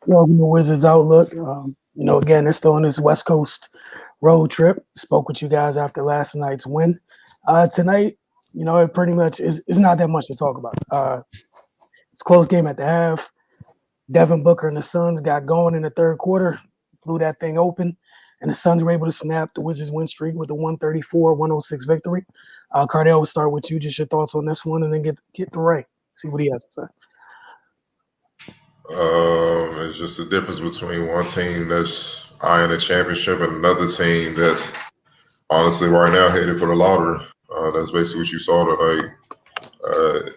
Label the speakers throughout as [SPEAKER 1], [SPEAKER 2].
[SPEAKER 1] Welcome to Wizards Outlook. Again, they're still on this West Coast road trip. Spoke with you guys after last night's win. Tonight, it pretty much is it's not that much to talk about. It's a close game at the half. Devin Booker and the Suns got going in the third quarter, blew that thing open, and the Suns were able to snap the Wizards win streak with a 134-106 victory. Cardell, we'll start with you. Just your thoughts on this one, and then get to Ray. See what he has to say.
[SPEAKER 2] It's just the difference between one team that's eyeing a championship and another team that's honestly right now headed for the lottery. That's basically what you saw tonight. Uh,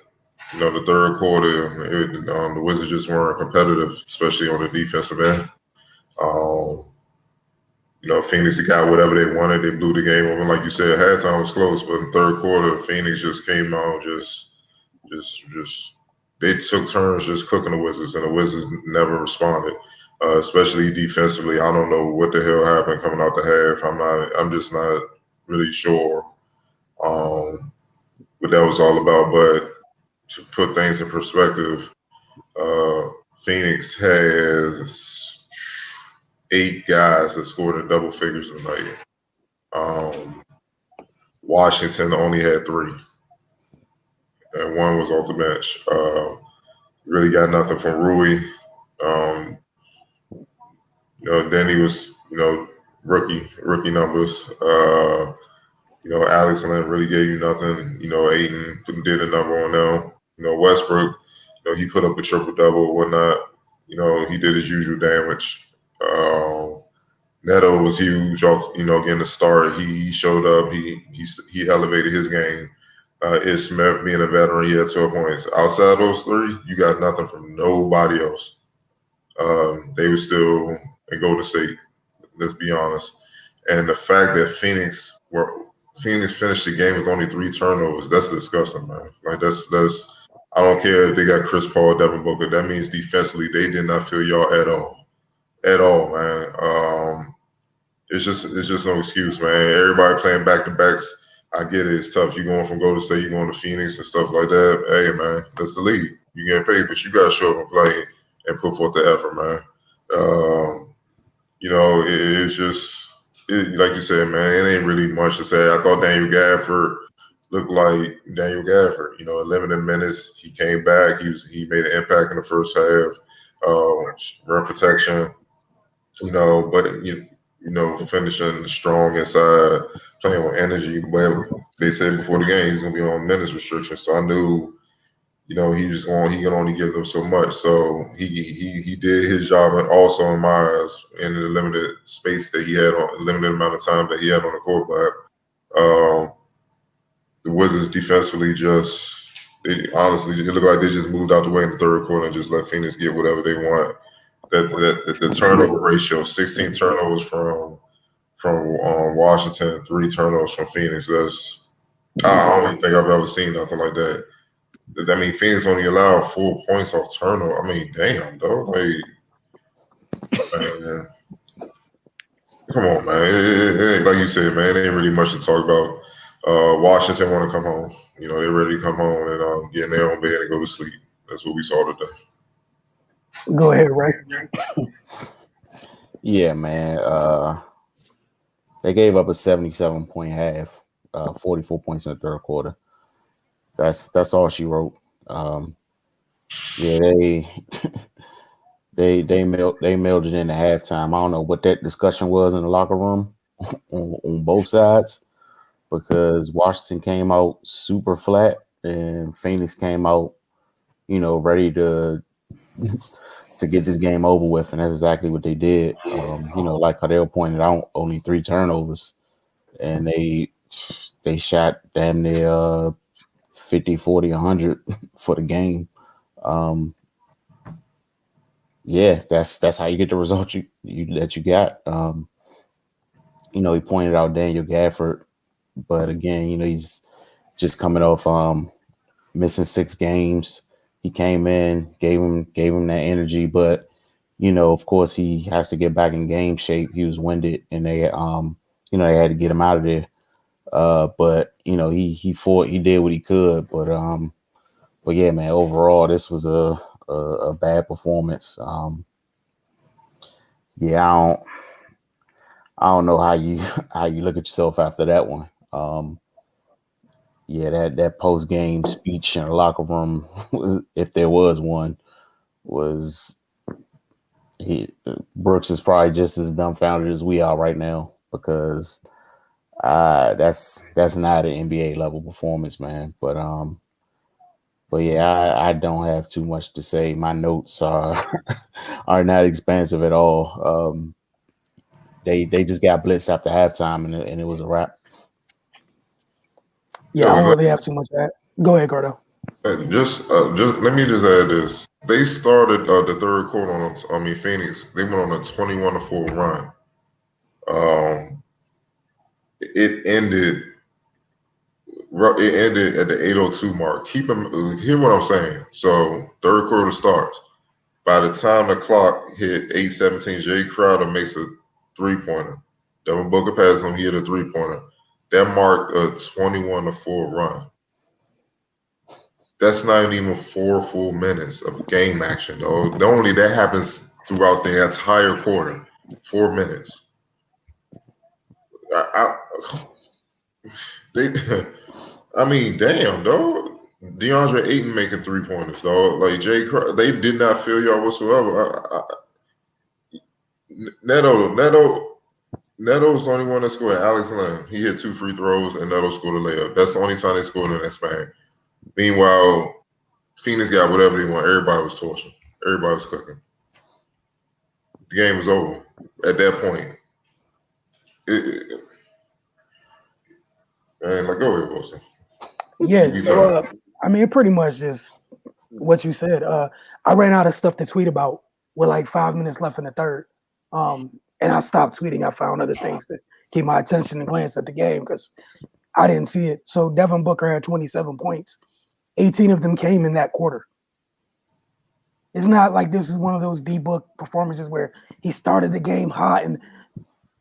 [SPEAKER 2] the third quarter, the Wizards just weren't competitive, especially on the defensive end. Um, Phoenix got whatever they wanted. They blew the game over. Like you said, halftime was close, but in the third quarter, Phoenix just came out just they took turns just cooking the Wizards, and the Wizards never responded. Especially defensively, I don't know what the hell happened coming out the half. I'm just not really sure what that was all about. But to put things in perspective, uh, Phoenix has 8 guys that scored in double figures tonight. Um, Washington only had 3, and one was off the bench. Really got nothing from Rui. Um, then he was, rookie numbers. Alex Lynn really gave you nothing. Aiden did a number on them. Westbrook, he put up a triple double or whatnot. He did his usual damage. Neto was huge off, getting the start. He showed up. He elevated his game. Ish Smith being a veteran, he had 12 points. Outside those 3, you got nothing from nobody else. They were still in Golden State. Let's be honest. And the fact that Phoenix finished the game with only 3 turnovers, that's disgusting, man. Like that's I don't care if they got Chris Paul, Devin Booker. That means defensively they did not feel y'all at all. At all, man. It's just no excuse, man. Everybody playing back to backs. I get it. It's tough. You going from Golden State, you going to Phoenix and stuff like that. Hey, man, that's the league. You getting paid, but you gotta show up and play and put forth the effort, man. It's just like you said, man. It ain't really much to say. I thought Daniel Gafford looked like Daniel Gafford. Limited minutes. He came back. He made an impact in the first half. Rim protection. But finishing strong inside, playing with energy. But they said before the game he's gonna be on minutes restriction, so I knew, he can only give them so much. So he did his job, and also in my eyes, in the limited space that he had on, limited amount of time that he had on the court. But the Wizards defensively honestly, it looked like they just moved out the way in the third quarter and just let Phoenix get whatever they want. The turnover ratio, 16 turnovers from Washington, 3 turnovers from Phoenix. I don't even think I've ever seen nothing like that. I mean, Phoenix only allowed 4 points off turnover. I mean, damn, though. Like, man, come on, man. It ain't, like you said, man, it ain't really much to talk about. Washington want to come home. They're ready to come home and get in their own bed and go to sleep. That's what we saw today.
[SPEAKER 1] Go ahead, Ray.
[SPEAKER 3] Yeah, man. They gave up a 77-point half, 44 points in the third quarter. That's all she wrote. Yeah, they mailed it in the halftime. I don't know what that discussion was in the locker room on both sides, because Washington came out super flat and Phoenix came out, ready to get this game over with, and that's exactly what they did. Like Cardell pointed out, only 3 turnovers, and they shot damn near 50, 40, 100 for the game. Yeah, that's how you get the result that you got. He pointed out Daniel Gafford, but again, he's just coming off missing 6 games. He came in, gave him that energy, but of course he has to get back in game shape. He was winded, and they they had to get him out of there. But he fought, he did what he could, but yeah, man, overall this was a bad performance. Yeah, I don't know how you look at yourself after that one. Yeah, that post game speech in the locker room was, if there was one, was Brooks is probably just as dumbfounded as we are right now because that's not an NBA level performance, man. But yeah, I don't have too much to say. My notes are are not expansive at all. They just got blitzed after halftime and it was a wrap.
[SPEAKER 1] Yeah, I don't really have too much to add. Go ahead, Gordo.
[SPEAKER 2] Just let me just add this. They started the third quarter Phoenix. They went on a 21-4 run. It ended. It ended at the 8:02 mark. Hear what I'm saying. So third quarter starts. By the time the clock hit 8:17, Jay Crowder makes a 3-pointer. Devin Booker passes him. He hit a 3-pointer. That marked a 21-4 run. That's not even 4 full minutes of game action, though. Only that happens throughout the entire quarter. 4 minutes. I mean, damn, dog. DeAndre Ayton making 3-pointers, dog. Like they did not feel y'all whatsoever. Neto's the only one that scored. Alex Len, he hit 2 free throws, and Neto scored a layup. That's the only time they scored in that span. Meanwhile, Phoenix got whatever they want. Everybody was torching. Everybody was cooking. The game was over at that point. Man, like, go ahead, Wilson.
[SPEAKER 1] Yeah, so I mean, pretty much just what you said. I ran out of stuff to tweet about with like 5 minutes left in the third, and I stopped tweeting. I found other things to keep my attention and glance at the game because I didn't see it. So Devin Booker had 27 points. 18 of them came in that quarter. It's not like this is one of those D-Book performances where he started the game hot and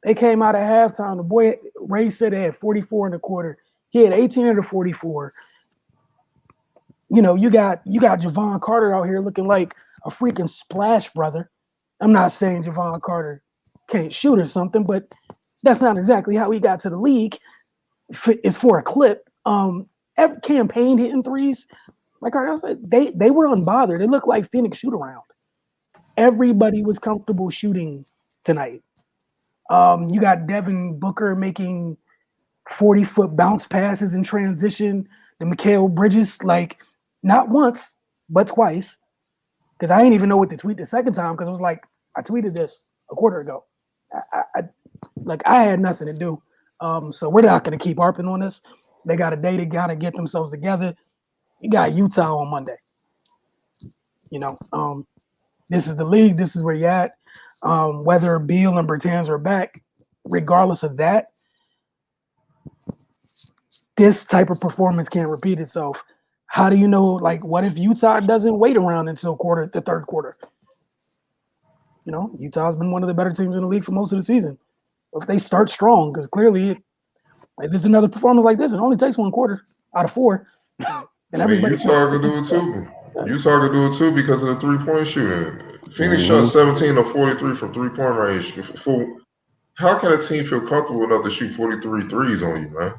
[SPEAKER 1] they came out at halftime. The boy Ray said they had 44 in the quarter. He had 18 of the 44. You know, you got Javon Carter out here looking like a freaking splash brother. I'm not saying Javon Carter can't shoot or something, but that's not exactly how he got to the league. It's for a clip. Every campaign hitting threes. Like I said, they were unbothered. It looked like Phoenix shoot around. Everybody was comfortable shooting tonight. You got Devin Booker making 40-foot bounce passes in transition. The Mikal Bridges, like not once, but twice. Because I didn't even know what to tweet the second time because it was like I tweeted this a quarter ago. I had nothing to do. So we're not going to keep harping on this. They got a day to gotta get themselves together. You got Utah on Monday. You know, this is the league. This is where you're at. Whether Beal and Bertans are back, regardless of that, this type of performance can't repeat itself. How do you know? Like, what if Utah doesn't wait around until the third quarter? You know, Utah's been one of the better teams in the league for most of the season. If they start strong, because clearly, like there's another performance like this, it only takes one quarter out of 4.
[SPEAKER 2] And everybody Utah could do it too. Utah could do it too because of the 3-point shooting. Phoenix shot 17 of 43 from 3-point range. How can a team feel comfortable enough to shoot 43 threes on you, man?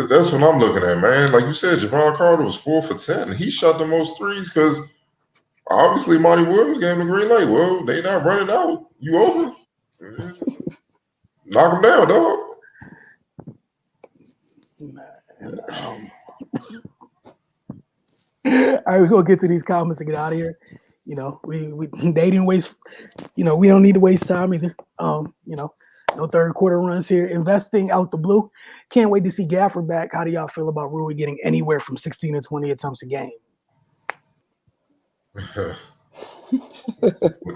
[SPEAKER 2] That's what I'm looking at, man. Like you said, Javon Carter was 4 for 10. He shot the most threes because obviously Monty Williams gave him the green light. Well, they not running out. You over? Knock him down, dog.
[SPEAKER 1] All right, we're gonna get to these comments and get out of here. You know, we they didn't waste. You know, we don't need to waste time either. You know, no third quarter runs here. Investing out the blue. Can't wait to see Gafford back. How do y'all feel about Rui getting anywhere from 16 to 20 attempts a game?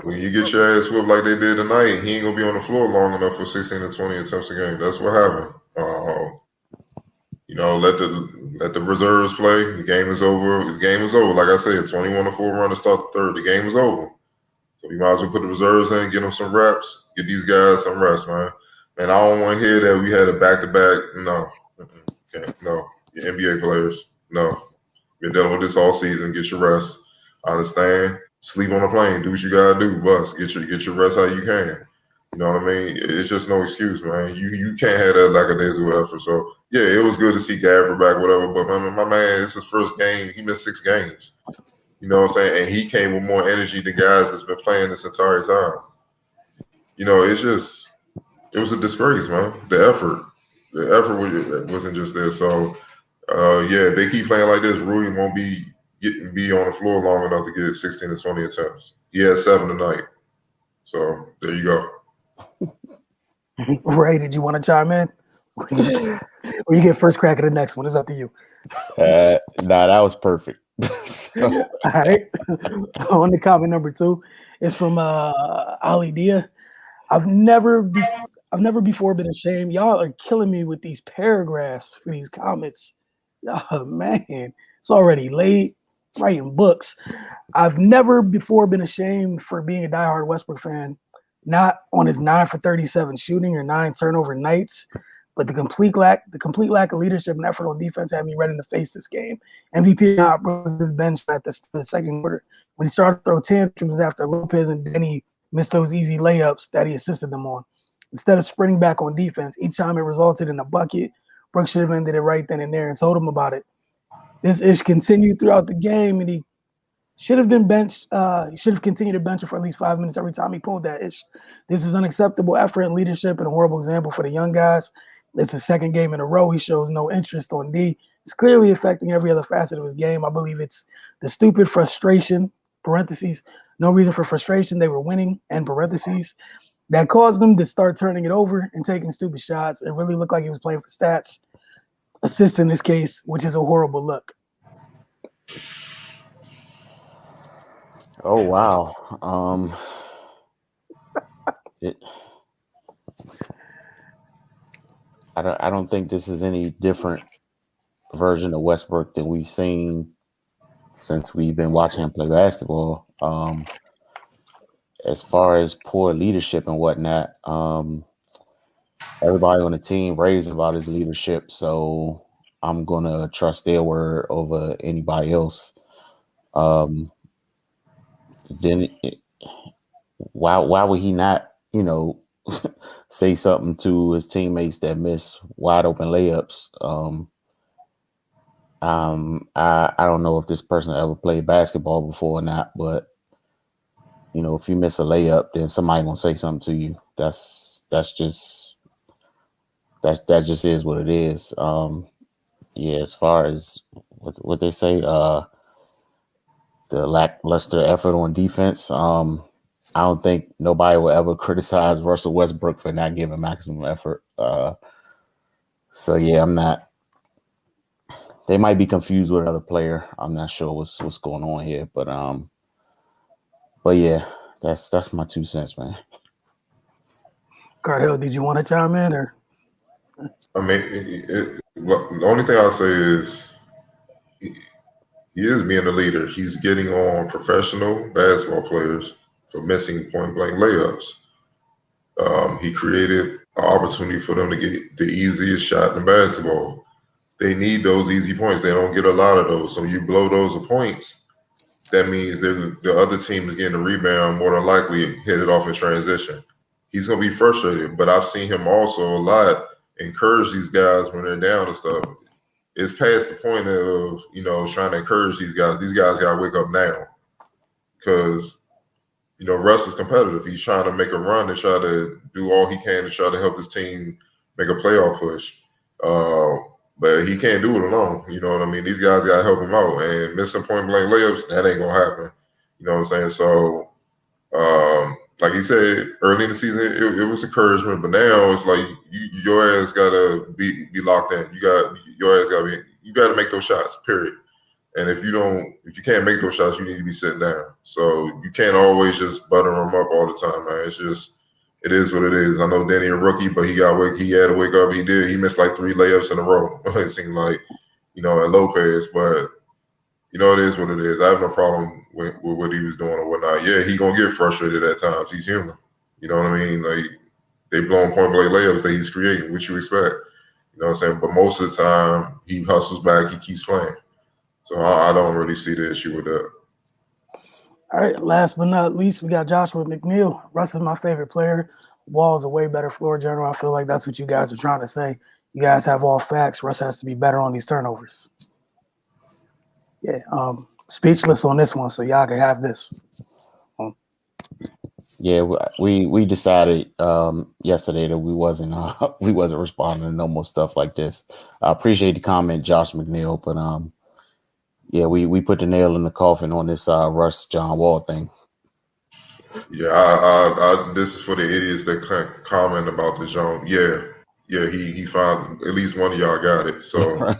[SPEAKER 2] When you get your ass whipped like they did tonight, he ain't gonna be on the floor long enough for 16 to 20 attempts a game. That's what happened. You know, let the reserves play. The game is over. The game is over. Like I said, 21-4 run to start the third. The game is over. So you might as well put the reserves in, get them some reps, get these guys some rest, man. And I don't want to hear that we had a back-to-back. No. Okay. No. Your NBA players. No. Been dealing with this all season. Get your rest. I understand. sleep on a plane, do what you gotta do, bust, get your rest how you can. You know what I mean? It's just no excuse, man. You can't have that lackadaisical effort. So yeah, it was good to see Gabber back, whatever. But my man, it's his first game. He missed 6 games. You know what I'm saying? And he came with more energy than guys that's been playing this entire time. You know, it was a disgrace, man. The effort wasn't just there. So yeah, if they keep playing like this, Rui won't be on the floor long enough to get 16 to 20 attempts. He had 7 tonight. So there you go.
[SPEAKER 1] Ray, did you want to chime in? Or you get first crack at the next one? It's up to you.
[SPEAKER 3] Nah, that was perfect.
[SPEAKER 1] All right. On the comment number 2, it's from Ali Dia. I've never before been ashamed. Y'all are killing me with these paragraphs for these comments. Oh man, it's already late. Writing books. I've never before been ashamed for being a diehard Westbrook fan. Not on his 9 for 37 shooting or 9 turnover nights, but the complete lack of leadership and effort on defense had me ready to face this game. MVP not the bench at the second quarter when he started to throw tantrums after Lopez and Denny missed those easy layups that he assisted them on. Instead of sprinting back on defense, each time it resulted in a bucket, Brooks should have ended it right then and there and told him about it. This ish continued throughout the game, and he should have been benched. He should have continued to bench him for at least 5 minutes every time he pulled that ish. This is unacceptable effort and leadership and a horrible example for the young guys. It's the second game in a row he shows no interest on D. It's clearly affecting every other facet of his game. I believe it's the stupid frustration, parentheses, no reason for frustration. They were winning, and parentheses, that caused them to start turning it over and taking stupid shots. It really looked like he was playing for stats. Assist in this case, which is a horrible look.
[SPEAKER 3] Oh wow. I don't think this is any different version of Westbrook than we've seen since we've been watching him play basketball. As far as poor leadership and whatnot, everybody on the team raves about his leadership, so I'm gonna trust their word over anybody else. Why would he not, say something to his teammates that miss wide open layups? I don't know if this person ever played basketball before or not, but if you miss a layup, then somebody gonna say something to you. That just is what it is. Yeah, as far as what they say, the lackluster effort on defense. I don't think nobody will ever criticize Russell Westbrook for not giving maximum effort. So yeah, I'm not. They might be confused with another player. I'm not sure what's going on here, but yeah, that's my 2 cents, man.
[SPEAKER 1] Cardell, did you want to chime in or?
[SPEAKER 2] I mean, the only thing I'll say is he is being a leader. He's getting on professional basketball players for missing point blank layups. He created an opportunity for them to get the easiest shot in basketball. They need those easy points. They don't get a lot of those. So you blow those points, that means the other team is getting a rebound, more than likely hit it off in transition. He's going to be frustrated, but I've seen him also a lot encourage these guys when they're down and stuff. It's past the point of, trying to encourage these guys. These guys got to wake up now because, Russ is competitive. He's trying to make a run and try to do all he can to try to help his team make a playoff push. But he can't do it alone. You know what I mean? These guys got to help him out. And missing point blank layups, that ain't going to happen. You know what I'm saying? So, like he said, early in the season, it was encouragement. But now it's like your ass got to be locked in. You got to make those shots, period. And if you can't make those shots, you need to be sitting down. So you can't always just butter them up all the time, man. It is what it is. I know Danny a rookie, but he had to wake up. He did. He missed like 3 layups in a row. It seemed like, and Lopez. But it is what it is. I have no problem with what he was doing or whatnot. Yeah, he gonna get frustrated at times. He's human. You know what I mean? Like they blowing point blank layups that he's creating, which you expect. You know what I'm saying? But most of the time, he hustles back. He keeps playing. So I don't really see the issue with that.
[SPEAKER 1] All right, last but not least, we got Joshua McNeil. Russ is my favorite player. Wall is a way better floor general. I feel like that's what you guys are trying to say. You guys have all facts. Russ has to be better on these turnovers. Yeah, speechless on this one, so y'all can have this.
[SPEAKER 3] Yeah, we decided yesterday that we wasn't responding to no more stuff like this. I appreciate the comment, Josh McNeil, but yeah, we put the nail in the coffin on this Russ John Wall thing.
[SPEAKER 2] Yeah, I this is for the idiots that comment about the John. Yeah, he found at least one of y'all got it. So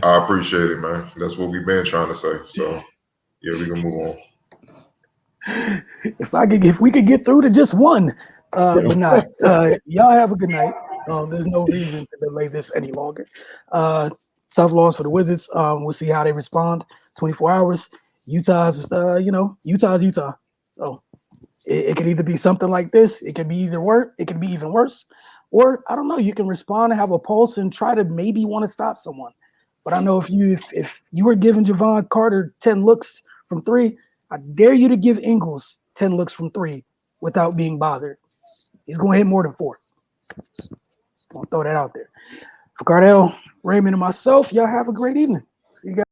[SPEAKER 2] I appreciate it, man. That's what we've been trying to say. So yeah, we can move on.
[SPEAKER 1] If we could get through to just one, but not. Y'all have a good night. There's no reason to delay this any longer. Tough loss for the Wizards. We'll see how they respond. 24 hours. Utah's Utah. So it could either be something like this. It could be either worse. It could be even worse. Or I don't know. You can respond and have a pulse and try to maybe want to stop someone. But I know if you were giving Javon Carter 10 looks from three, I dare you to give Ingles 10 looks from three without being bothered. He's going to hit more than 4. I'll throw that out there. For Cardell, Raymond, and myself, y'all have a great evening. See you guys.